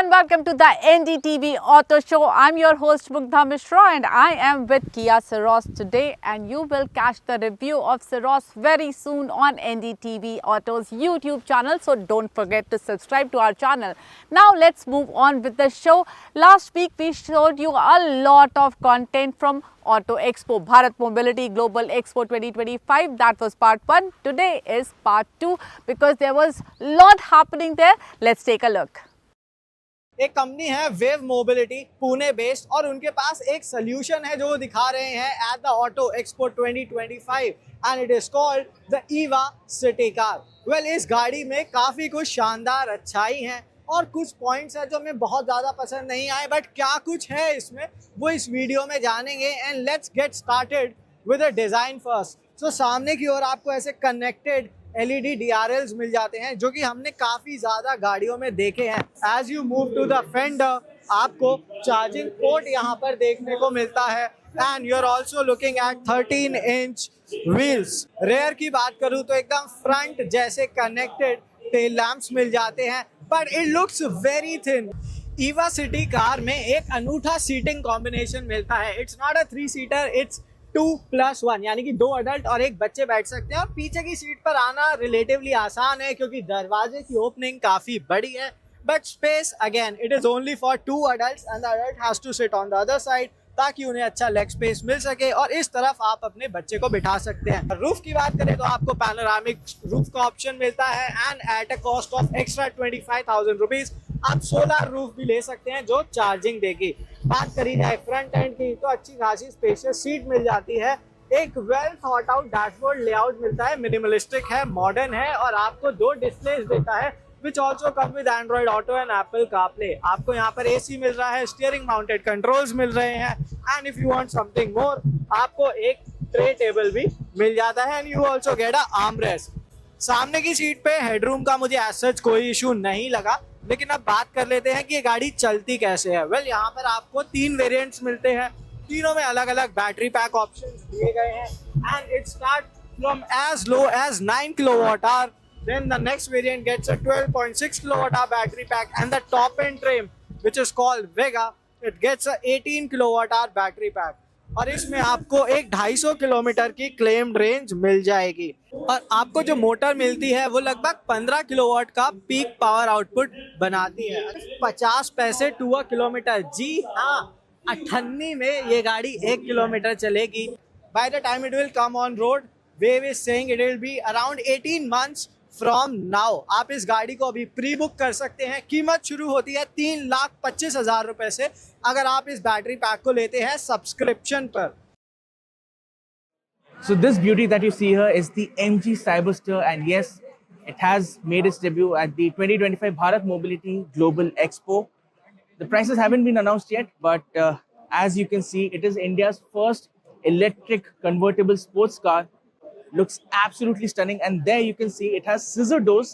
and welcome to the NDTV Auto Show. I'm your host Mugdha Mishra and I am with Kia Ceros today, and you will catch the review of Ceros very soon on NDTV Auto's YouTube channel, so don't forget to subscribe to our channel. Now let's move on with the show. Last week we showed you a lot of content from Auto Expo, Bharat Mobility Global Expo 2025. That was part 1. Today is part 2 because there was a lot happening there. Let's take a look. एक company है wave mobility Pune based और उनके पास एक solution है जो वो दिखा रहे हैं at the auto expo 2025 and it is called the Eva city car. Well, इस गाड़ी में काफ़ी कुछ शानदार अच्छाई हैं और कुछ पॉइंट्स हैं जो हमें बहुत ज़्यादा पसंद नहीं आए, बट क्या कुछ है इसमें वो इस वीडियो में जानेंगे। And let's get started with the design first. So सामने की ओर आपको ऐसे कनेक्टेड LED DRLs मिल जाते हैं जो कि हमने काफ़ी ज़्यादा गाड़ियों में देखे हैं। As you move to the fender आपको चार्जिंग पोर्ट यहाँ पर देखने को मिलता है and you are also looking at 13 inch wheels. Rear की बात करूँ तो एकदम फ्रंट जैसे कनेक्टेड टेल लैंप्स मिल जाते हैं, but it looks very thin. Eva city car में एक अनूठा सीटिंग कॉम्बिनेशन मिलता है। It's not a 3 seater, it's 2+1, यानी कि 2 अडल्ट और एक बच्चे बैठ सकते हैं। और पीछे की सीट पर आना रिलेटिवली आसान है क्योंकि दरवाजे की ओपनिंग काफी बड़ी है, but space again it is only for 2 adults and the adult has to sit on the other side ताकि उन्हें अच्छा लेग स्पेस मिल सके और इस तरफ आप अपने बच्चे को बिठा सकते हैं। रूफ की बात करें तो आपको पैनोरामिक रूफ का ऑप्शन मिलता है and at a cost of extra 25,000 rupees आप सोलर रूफ भी ले सकते हैं जो चार्जिंग देगी। बात करी जाए फ्रंट एंड की तो अच्छी खासी स्पेशियस सीट मिल जाती है। एक well thought out dashboard layout मिलता है, मिनिमलिस्टिक है, मॉडर्न है और आपको 2 डिस्प्लेस देता है which also come with Android Auto and Apple CarPlay। आपको यहाँ पर AC मिल रहा है, स्टीयरिंग माउंटेड कंट्रोल्स मिल रहे हैं and if you want something more आपको एक ट्रे टेबल भी मिल जाता है and you also get a arm rest. सामने की सीट पे हेडरूम का मुझे एज सच कोई इशू नहीं लगा, लेकिन अब बात कर लेते हैं कि ये गाड़ी चलती कैसे है। वेल, यहाँ पर आपको 3 वेरिएंट्स मिलते हैं, तीनों में अलग अलग बैटरी पैक ऑप्शंस दिए गए हैं and it start from as low as 9 kWh। Then the next variant gets a 12.6 kWh battery pack and the top end trim which is called Vega, it gets a 18 kWh battery pack और इसमें आपको एक 250 kilometre की claimed range मिल जाएगी और आपको जो motor मिलती है वो लगभग 15 किलोवाट का पीक पावर आउटपुट बनाती है। 50 पैसे टू अ किलोमीटर। जी हाँ, 98 में ये गाड़ी 1 किलोमीटर चलेगी। By the time it will come on road, Wave is saying it will be around 18 months from now. आप इस गाड़ी को अभी प्री बुक कर सकते हैं। कीमत शुरू होती है 3,25,000 रुपए से अगर आप इस बैटरी पैक को लेते हैं सब्सक्रिप्शन पर। So this beauty that you see here is the MG Cyberster, and yes, it has made its debut at the 2025 Bharat Mobility Global Expo. The prices haven't been announced yet, but as you can see, it is India's first electric convertible sports car. Looks absolutely stunning, and there you can see it has scissor doors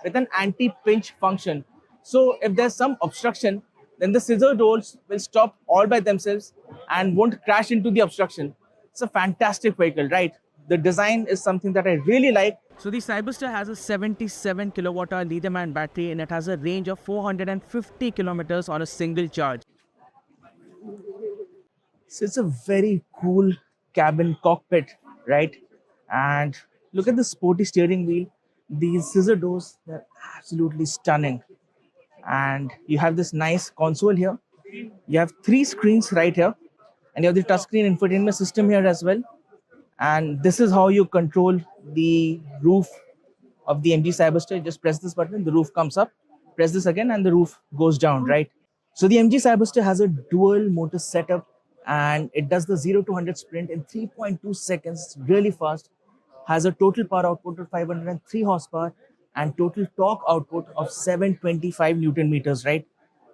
with an anti-pinch function. So if there's some obstruction, then the scissor doors will stop all by themselves and won't crash into the obstruction. It's a fantastic vehicle, right? The design is something that I really like. So the Cyberster has a 77 kWh lithium-ion battery and it has a range of 450 kilometers on a single charge. So it's a very cool cabin cockpit, right? And look at the sporty steering wheel. These scissor doors, they're absolutely stunning. And you have this nice console here. You have 3 screens right here. And you have the touchscreen infotainment system here as well. And this is how you control the roof of the MG Cyberster. Just press this button, the roof comes up. Press this again and the roof goes down, right? So the MG Cyberster has a dual motor setup and it does the 0 to 100 sprint in 3.2 seconds. It's really fast. Has a total power output of 503 horsepower and total torque output of 725 Newton meters, right?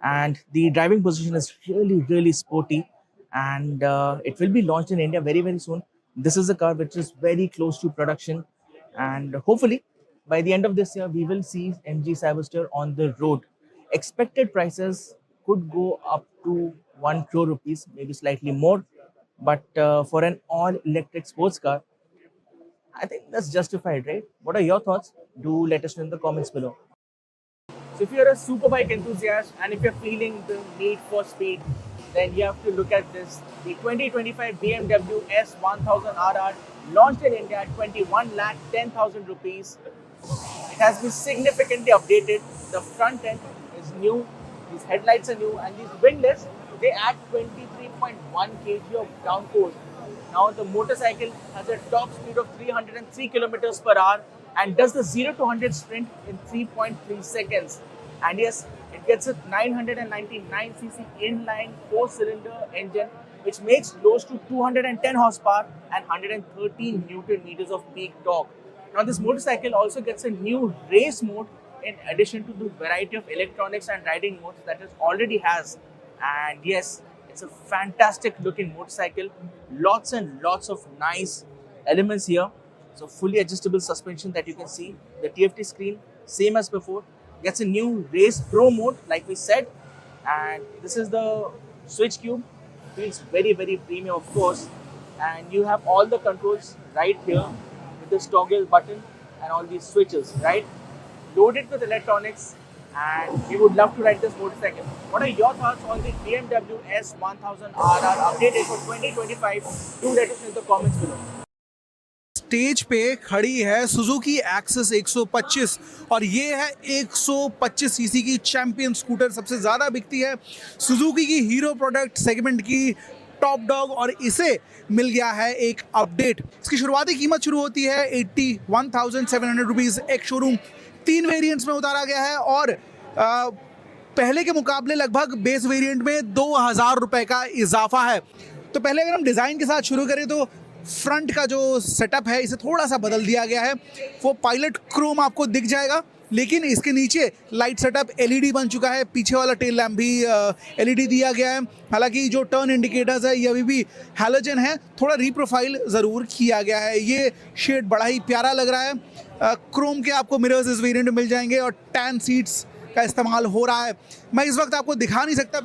And the driving position is really, really sporty, and it will be launched in India very, very soon. This is a car which is very close to production, and hopefully by the end of this year, we will see MG Cyberster on the road. Expected prices could go up to 1 crore rupees, maybe slightly more, but for an all-electric sports car, I think that's justified, right? What are your thoughts? Do let us know in the comments below. So if you're a superbike enthusiast and if you're feeling the need for speed, then you have to look at this. The 2025 BMW S1000RR launched in India at 21,10,000 rupees. It has been significantly updated. The front end is new, these headlights are new, and these windlass, they add 23.1 kg of downforce. Now the motorcycle has a top speed of 303 kilometers per hour and does the 0 to 100 sprint in 3.3 seconds. And yes, it gets a 999cc inline 4-cylinder engine, which makes close to 210 horsepower and 113 Newton meters of peak torque. Now this motorcycle also gets a new race mode in addition to the variety of electronics and riding modes that it already has. And yes, it's a fantastic looking motorcycle. Lots and lots of nice elements here. So fully adjustable suspension that you can see. The TFT screen, same as before. Gets a new race pro mode like we said. And this is the switch cube. Feels very, very premium, of course. And you have all the controls right here with this toggle button and all these switches, right? Loaded with electronics, and we would love to ride this motorcycle. What are your thoughts on the BMW S1000RR updated for 2025? Do let us know in the comments below. Stage पे खड़ी है Suzuki access 125 और ये है 125 CC की champion scooter. सबसे ज़्यादा बिकती है सुजुकी की हीरो प्रोडक्ट सेगमेंट की टॉप डॉग और इसे मिल गया है एक अपडेट। इसकी शुरुआती कीमत शुरू होती है 81,700 रुपीज़। एक शोरूम 3 वेरिएंट्स में उतारा गया है और पहले के मुकाबले लगभग बेस वेरिएंट में 2,000 रुपये का इजाफा है। तो पहले अगर हम डिज़ाइन के साथ शुरू करें तो फ्रंट का जो सेटअप है इसे थोड़ा सा बदल दिया गया है। वो पायलट क्रोम आपको दिख जाएगा, लेकिन इसके नीचे लाइट सेटअप एलईडी बन चुका है। पीछे वाला टेल लैम्प भी एलईडी दिया गया है। हालांकि जो टर्न इंडिकेटर्स है ये अभी भी हैलोजन है, थोड़ा रीप्रोफाइल ज़रूर किया गया है। ये शेड बड़ा ही प्यारा लग रहा है। क्रोम के आपको मिरर्स इस वेरिएंट में मिल जाएंगे और टैन सीट्स का इस्तेमाल हो रहा है। मैं इस वक्त आपको दिखा नहीं सकता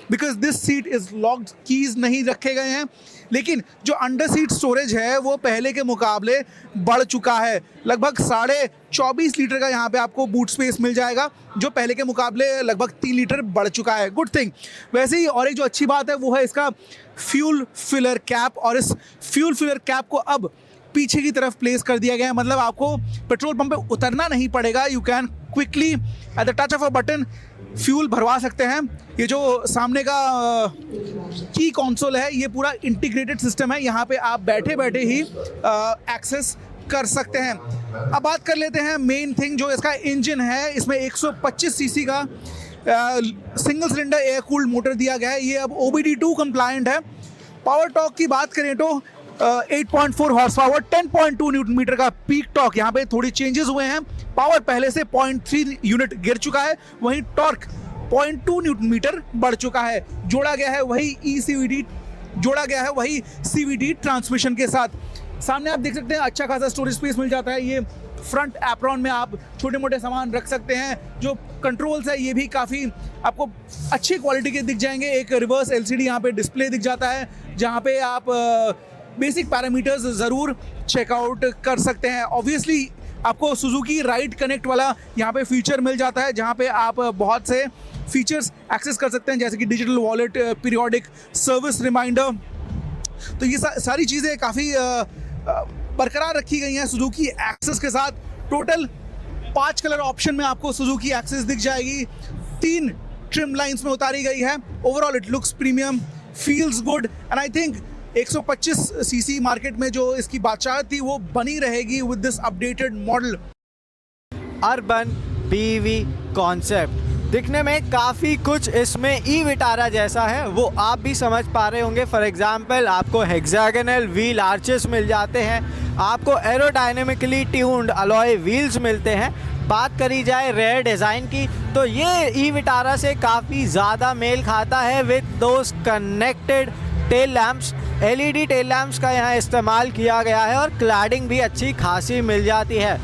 because this seat is locked, keys नहीं रखे गए हैं। लेकिन जो अंडर सीट स्टोरेज है वो पहले के मुकाबले बढ़ चुका है। लगभग 24.5 लीटर का यहाँ पे आपको बूट स्पेस मिल जाएगा, जो पहले के मुकाबले लगभग 3 लीटर बढ़ चुका है। Good thing. वैसे ही और एक जो अच्छी बात है वो है इसका फ्यूल फिलर कैप, और इस फ्यूल फिलर कैप को अब पीछे की तरफ प्लेस कर दिया गया है। मतलब आपको पेट्रोल पंप पे उतरना नहीं पड़ेगा। You can quickly at the touch of a button fuel भरवा सकते हैं। ये जो सामने का की कंसोल है ये पूरा इंटीग्रेटेड सिस्टम है। यहाँ पे आप बैठे बैठे ही एक्सेस कर सकते हैं। अब बात कर लेते हैं मेन थिंग, जो इसका इंजन है। इसमें 125 सीसी का single cylinder air cooled motor दिया गया है। ये अब OBD2 कंप्लायंट है। पावर टॉर्क की बात करें तो 8.4 हॉर्स पावर, 10.2 न्यूटन मीटर का पीक टॉर्क। यहाँ पे थोड़ी चेंजेस हुए हैं। पावर पहले से 0.3 यूनिट गिर चुका है, वहीं टॉर्क 0.2 न्यूटन मीटर बढ़ चुका है। जोड़ा गया है वही ECVT, जोड़ा गया है वही CVT ट्रांसमिशन के साथ। सामने आप देख सकते हैं अच्छा खासा स्टोरेज स्पेस मिल जाता है। ये फ्रंट एप्रॉन में आप छोटे मोटे सामान रख सकते हैं। जो कंट्रोल्स है ये भी काफ़ी आपको अच्छी क्वालिटी के दिख जाएंगे। एक रिवर्स LCD यहाँ पे डिस्प्ले दिख जाता है, जहाँ पे आप बेसिक पैरामीटर्स ज़रूर चेकआउट कर सकते हैं। ऑब्वियसली आपको सुजुकी राइड कनेक्ट वाला यहाँ पे फीचर मिल जाता है, जहाँ पे आप बहुत से फीचर्स एक्सेस कर सकते हैं, जैसे कि digital wallet, periodic service reminder. तो ये सारी चीज़ें काफ़ी बरकरार रखी गई हैं सुजुकी एक्सेस के साथ। टोटल 5 कलर ऑप्शन में आपको सुजुकी एक्सेस दिख जाएगी। 3 ट्रिम लाइन्स में उतारी गई है। Overall it looks premium, feels good, and I think 125 CC market में जो इसकी बादशाहत थी वो बनी रहेगी with this updated model. Urban BEV concept दिखने में काफ़ी कुछ इसमें ई विटारा जैसा है, वो आप भी समझ पा रहे होंगे। फॉर एग्जांपल आपको हेक्सागोनल व्हील आर्चेस मिल जाते हैं, आपको एरोडायनेमिकली ट्यून्ड अलॉय व्हील्स मिलते हैं। बात करी जाए रेयर डिज़ाइन की तो ये ई विटारा से काफ़ी ज़्यादा मेल खाता है with those connected tail lamps. LED tail lamps का यहाँ इस्तेमाल किया गया है और क्लैडिंग भी अच्छी खासी मिल जाती है।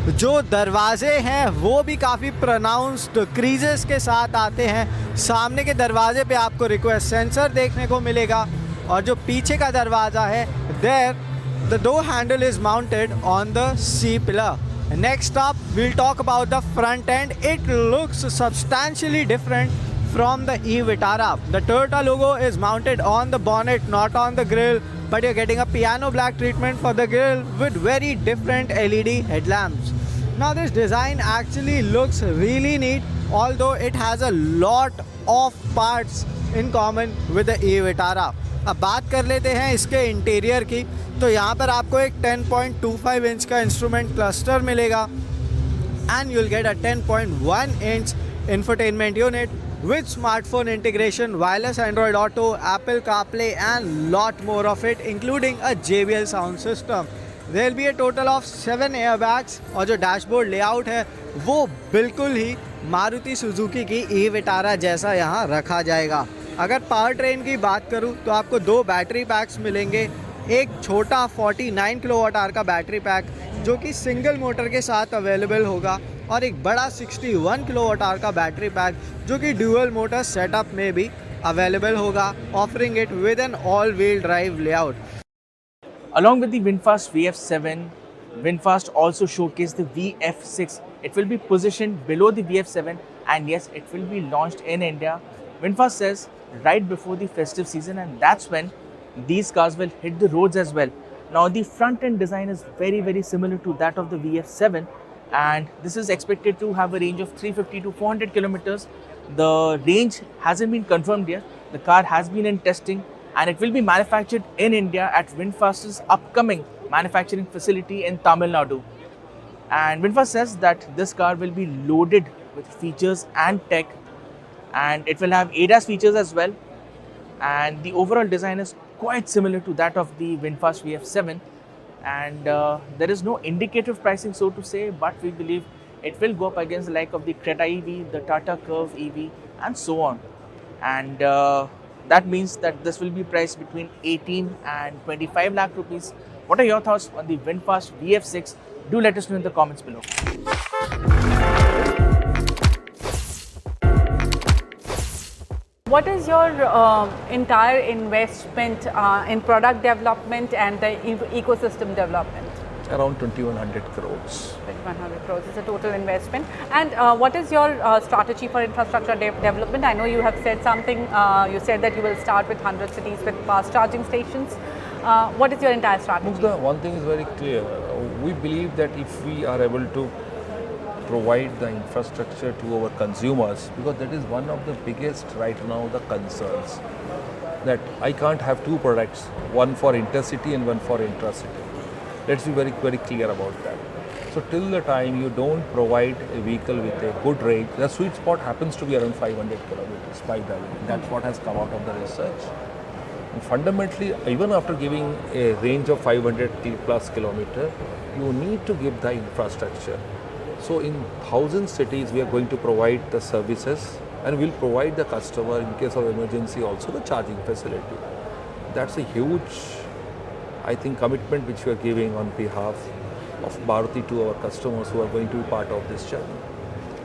जो दरवाजे हैं वो भी काफ़ी प्रोनाउंस्ड क्रीजेस के साथ आते हैं। सामने के दरवाजे पे आपको रिक्वेस्ट सेंसर देखने को मिलेगा, और जो पीछे का दरवाज़ा है there the door handle is mounted on the C पिलर। Next up, we'll talk about the front end. It looks substantially different from the e Vitara. The Toyota logo is mounted on the bonnet, not on the grille, but you're getting a piano black treatment for the grille with very different LED headlamps. Now this design actually looks really neat, although it has a lot of parts in common with the e Vitara. अब बात कर लेते हैं इसके interior की, तो यहाँ पर आपको एक 10.25 इंच का इंस्ट्रूमेंट क्लस्टर मिलेगा and you'll get a 10.1 inch infotainment unit with smartphone integration, wireless Android Auto, Apple CarPlay and lot more of it, including a JBL sound system. There'll be a total of 7 airbags और जो dashboard layout है वो बिल्कुल ही Maruti Suzuki की e Vitara जैसा यहाँ रखा जाएगा. अगर पावर ट्रेन की बात करूँ तो आपको 2 बैटरी पैक्स मिलेंगे. एक छोटा 49 किलोवाट आवर का बैटरी पैक जो कि सिंगल मोटर के साथ अवेलेबल होगा और एक बड़ा 61 किलोवाट आवर का बैटरी पैक जो कि ड्यूअल मोटर सेटअप में भी अवेलेबल होगा, offering it with an all wheel drive layout. Along with the VinFast VF7, VinFast also showcased the VF6. It will be positioned below the VF7 and yes, it will be launched in India. VinFast says right before the festive season, and that's when these cars will hit the roads as well. Now the front end design is very similar to that of the VF7 and this is expected to have a range of 350 to 400 kilometers. The range hasn't been confirmed yet. The car has been in testing and it will be manufactured in India at VinFast's upcoming manufacturing facility in Tamil Nadu. And VinFast says that this car will be loaded with features and tech, and it will have ADAS features as well. And the overall design is quite similar to that of the VinFast VF7. And there is no indicative pricing, so to say, but we believe it will go up against the like of the Creta EV, the Tata Curve EV, and so on. And that means that this will be priced between 18 and 25 lakh rupees. What are your thoughts on the VinFast VF6? Do let us know in the comments below. What is your entire investment in product development and the ecosystem development? Around 2100 crores. 100 crores is a total investment. And what is your strategy for infrastructure development? I know you have said something, you said that you will start with 100 cities with fast charging stations. What is your entire strategy? Mugdha, one thing is very clear. We believe that if we are able to provide the infrastructure to our consumers, because that is one of the biggest right now the concerns, that I can't have two products, one for intercity and one for intracity. Let's be very clear about that. So till the time you don't provide a vehicle with a good range, the sweet spot happens to be around 500 kilometers by driving. That's what has come out of the research. And fundamentally, even after giving a range of 500 plus kilometers, you need to give the infrastructure. So in 1,000 cities, we are going to provide the services and we'll provide the customer in case of emergency also the charging facility. That's a huge, I think, commitment which we are giving on behalf of Maruti to our customers who are going to be part of this journey.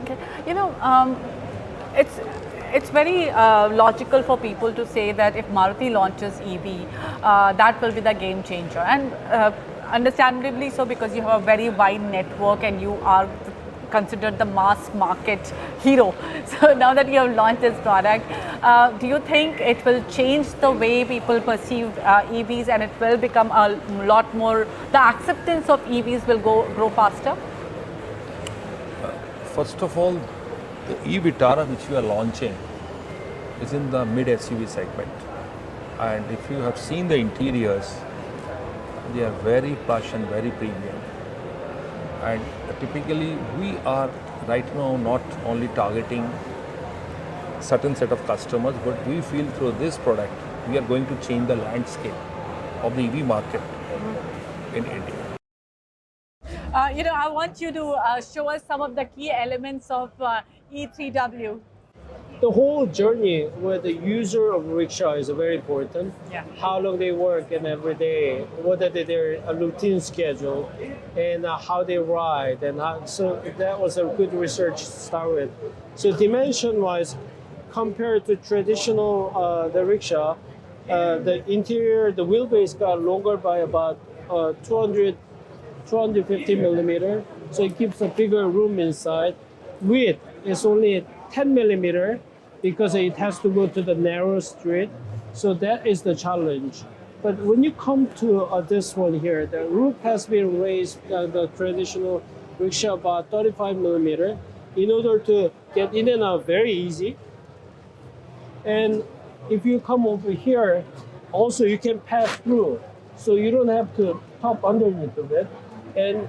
Okay. You know, it's very logical for people to say that if Maruti launches EV, that will be the game changer. And understandably so, because you have a very wide network and you are considered the mass market hero. So now that you have launched this product, do you think it will change the way people perceive EVs and it will become a lot more, the acceptance of EVs will grow faster? First of all, the e-Vitara which we are launching is in the mid SUV segment. And if you have seen the interiors, they are very plush and very premium. And typically we are right now not only targeting certain set of customers, but we feel through this product we are going to change the landscape of the EV market in India. You know, I want you to show us some of the key elements of E3W. The whole journey with the user of rickshaw is very important. Yeah. How long they work and every day, what are their routine schedule, and how they ride, and how, so that was a good research to start with. So dimension-wise, compared to traditional the rickshaw, the interior, the wheelbase got longer by about 250 millimeter. so it keeps a bigger room inside. Width is only 10 millimeter because it has to go to the narrow street. So that is the challenge. But when you come to this one here, the roof has been raised, the traditional rickshaw about 35 millimeter, in order to get in and out very easy. And if you come over here, also you can pass through, so you don't have to top underneath of it. And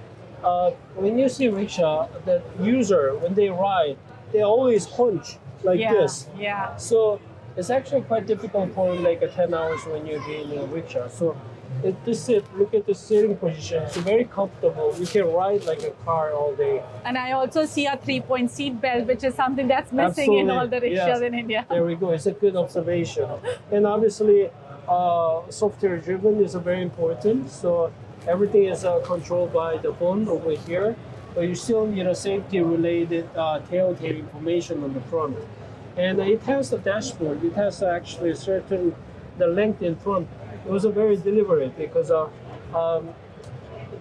when you see rickshaw, the user, when they ride, they always hunch like this. Yeah. So it's actually quite difficult for like a 10 hours when you're in a rickshaw. So look at the sitting position. It's very comfortable. You can ride like a car all day. And I also see a 3-point seat belt, which is something that's missing in all the Absolutely, rickshaws yes. in India. There we go. It's a good observation. And obviously, software driven is very important. So everything is controlled by the phone over here. But you still need a safety related telltale information on the front. And it has a dashboard. It has actually a certain the length in front. It was very deliberate because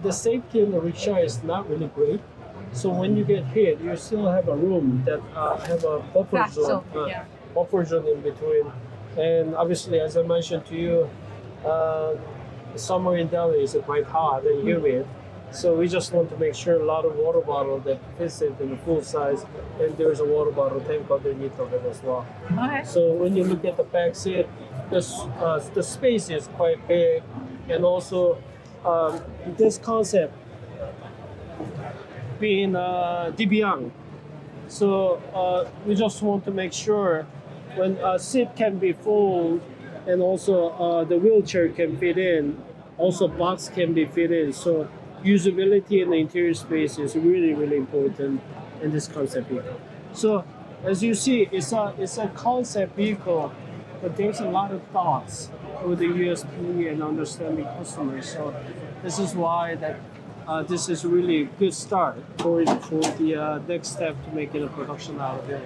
the safety in the rickshaw is not really great. So when you get hit, you still have a room that have a buffer Crash zone, zone, yeah. buffer zone in between. And obviously, as I mentioned to you, summer in Delhi is quite hot and humid. So we just want to make sure a lot of water bottle that fits it in the full size, and there's a water bottle tank underneath of it as well. Okay. So when you look at the back seat, the space is quite big, and also this concept being DByoung. So we just want to make sure when a seat can be full, and also the wheelchair can fit in, also box can be fit in. So usability in the interior space is really, really important in this concept vehicle. So as you see, it's a concept vehicle, but there's a lot of thoughts with the USP and understanding customers. So this is why that this is really a good start for the next step to making a production out of it.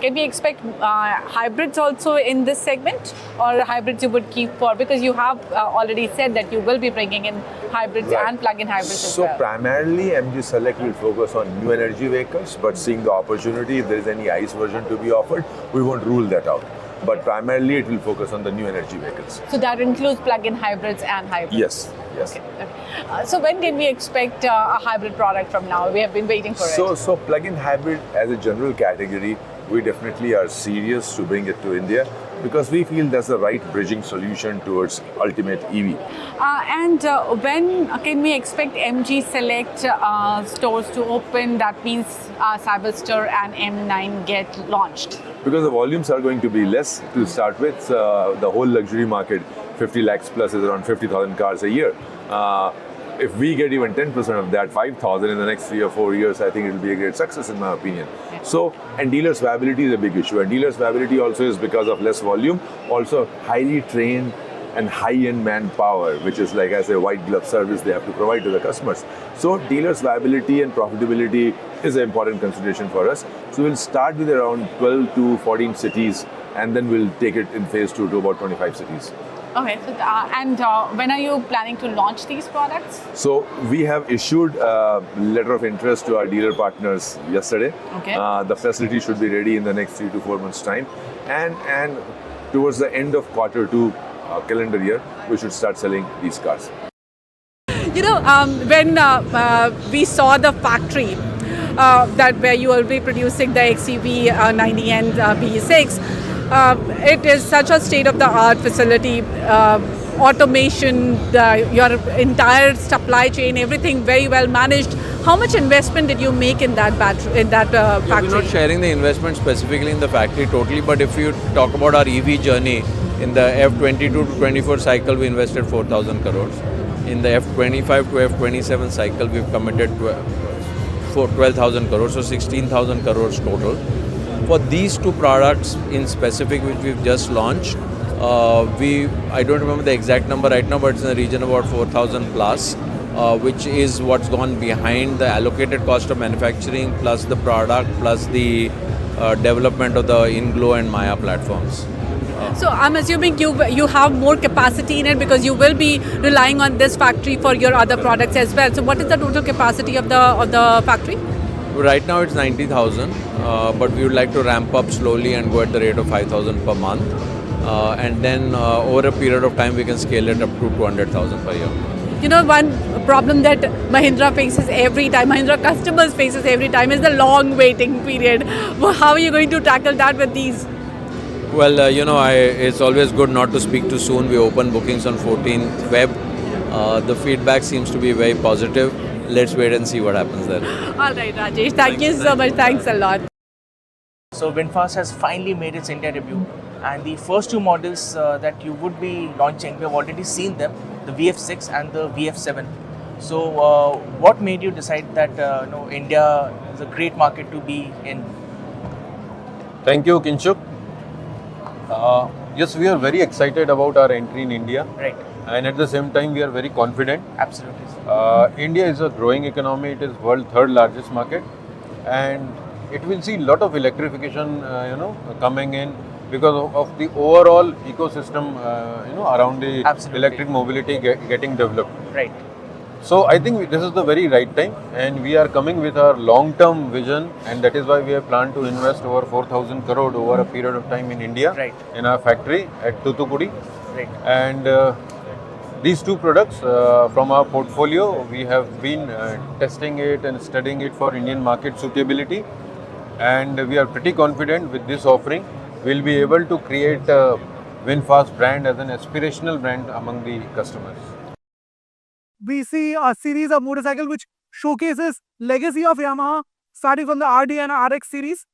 Can we expect hybrids also in this segment, or hybrids you would keep for, because you have already said that you will be bringing in hybrids Right. and plug-in hybrids as So well. primarily MG Select will focus on new energy vehicles, but seeing the opportunity, if there is any ICE version to be offered, we won't rule that out. But primarily it will focus on the new energy vehicles. So that includes plug-in hybrids and hybrids. Yes, yes. Okay. So when can we expect a hybrid product from now? We have been waiting for it. So plug-in hybrid as a general category, we definitely are serious to bring it to India because we feel that's the right bridging solution towards ultimate EV. And when can we expect MG Select stores to open? That means Cyberster and M9 get launched. Because the volumes are going to be less to start with, the whole luxury market, 50 lakhs plus is around 50,000 cars a year. If we get even 10% of that, 5,000 in the next 3 or 4 years, I think it will be a great success in my opinion. So, and dealers' viability is a big issue. And dealers' viability also is because of less volume, also highly trained and high-end manpower, which is like I say, white glove service they have to provide to the customers. So dealers' viability and profitability is an important consideration for us. So we'll start with around 12 to 14 cities, and then we'll take it in phase 2 to about 25 cities. Okay. So, when are you planning to launch these products? So we have issued a letter of interest to our dealer partners yesterday. Okay. The facility should be ready in the next 3 to 4 months' time, and towards the end of Q2 calendar year, we should start selling these cars. You know, when we saw the factory that where you will be producing the XEV 90 and BE6, it is such a state-of-the-art facility. Automation, your entire supply chain, everything very well managed. How much investment did you make in that factory? We're not sharing the investment specifically in the factory totally, but if you talk about our EV journey, in the F22 to 24 cycle, we invested 4,000 crores. In the F25 to F27 cycle, we've committed for 12,000 crores, so 16,000 crores total. For these two products in specific, which we've just launched, I don't remember the exact number right now, but it's in the region of about 4,000 plus, which is what's gone behind the allocated cost of manufacturing, plus the product, plus the development of the InGlow and Maya platforms. So I'm assuming you have more capacity in it because you will be relying on this factory for your other products as well. So what is the total capacity of the factory? Right now it's 90,000, but we would like to ramp up slowly and go at the rate of 5,000 per month. And then over a period of time, we can scale it up to 200,000 per year. You know, one problem that Mahindra faces every time, Mahindra customers faces every time is the long waiting period. Well, how are you going to tackle that with these? Well, it's always good not to speak too soon. We open bookings on 14th Feb. The feedback seems to be very positive. Let's wait and see what happens there. All right, Rajesh. Thank you so much. Thanks a lot. So VinFast has finally made its India debut, and the first two models that you would be launching, we have already seen them, the VF6 and the VF7. So what made you decide that India is a great market to be in? Thank you, Kinshuk. Yes, we are very excited about our entry in India. Right. And at the same time, we are very confident. Absolutely. India is a growing economy. It is world third largest market, and it will see a lot of electrification, coming in because of the overall ecosystem, around the Absolutely. electric mobility getting developed. Right. So I think this is the very right time, and we are coming with our long-term vision, and that is why we have planned to invest over 4,000 crore over a period of time in India, Right. in our factory at Thoothukudi. Right. And these two products from our portfolio, we have been testing it and studying it for Indian market suitability, and we are pretty confident with this offering, we'll be able to create a VinFast brand as an aspirational brand among the customers. We see a series of motorcycles which showcases legacy of Yamaha starting from the RD and RX series.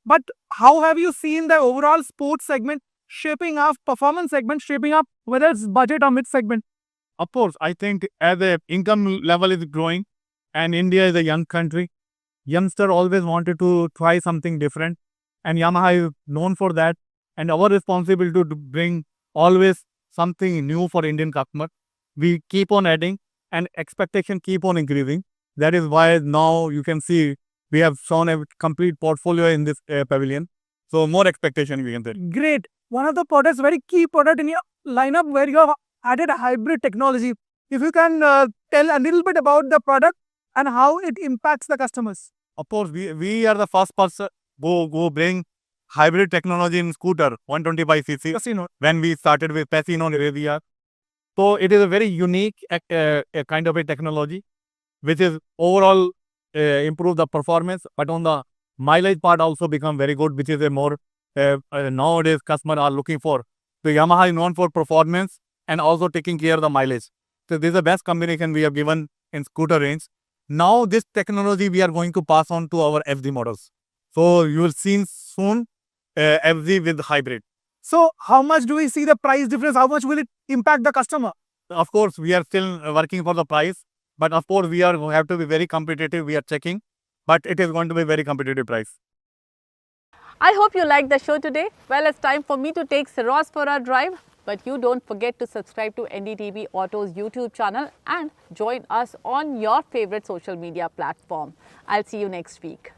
But how have you seen the overall sports segment shaping up, performance segment shaping up, whether it's budget or mid segment? Of course, I think as the income level is growing and India is a young country, youngster always wanted to try something different, and Yamaha is known for that. And our responsibility to bring always something new for Indian customer. We keep on adding and expectation keep on increasing. That is why now you can see we have shown a complete portfolio in this pavilion. So more expectation we can say. Great. One of the products, very key product in your lineup where you have added a hybrid technology. If you can tell a little bit about the product and how it impacts the customers. Of course, we are the first person who bring hybrid technology in scooter 125cc. Casino. When we started with Pacino Revia. So it is a very unique kind of a technology, which is overall improve the performance, but on the mileage part also become very good, which is a more nowadays customers are looking for. So Yamaha is known for performance and also taking care of the mileage. So this is the best combination we have given in scooter range. Now this technology we are going to pass on to our FZ models. So you will see soon FZ with hybrid. So how much do we see the price difference? How much will it impact the customer? Of course, we are still working for the price, but of course we have to be very competitive. We are checking, but it is going to be very competitive price. I hope you liked the show today. Well, it's time for me to take Saros for a drive. But you don't forget to subscribe to NDTV Auto's YouTube channel and join us on your favorite social media platform. I'll see you next week.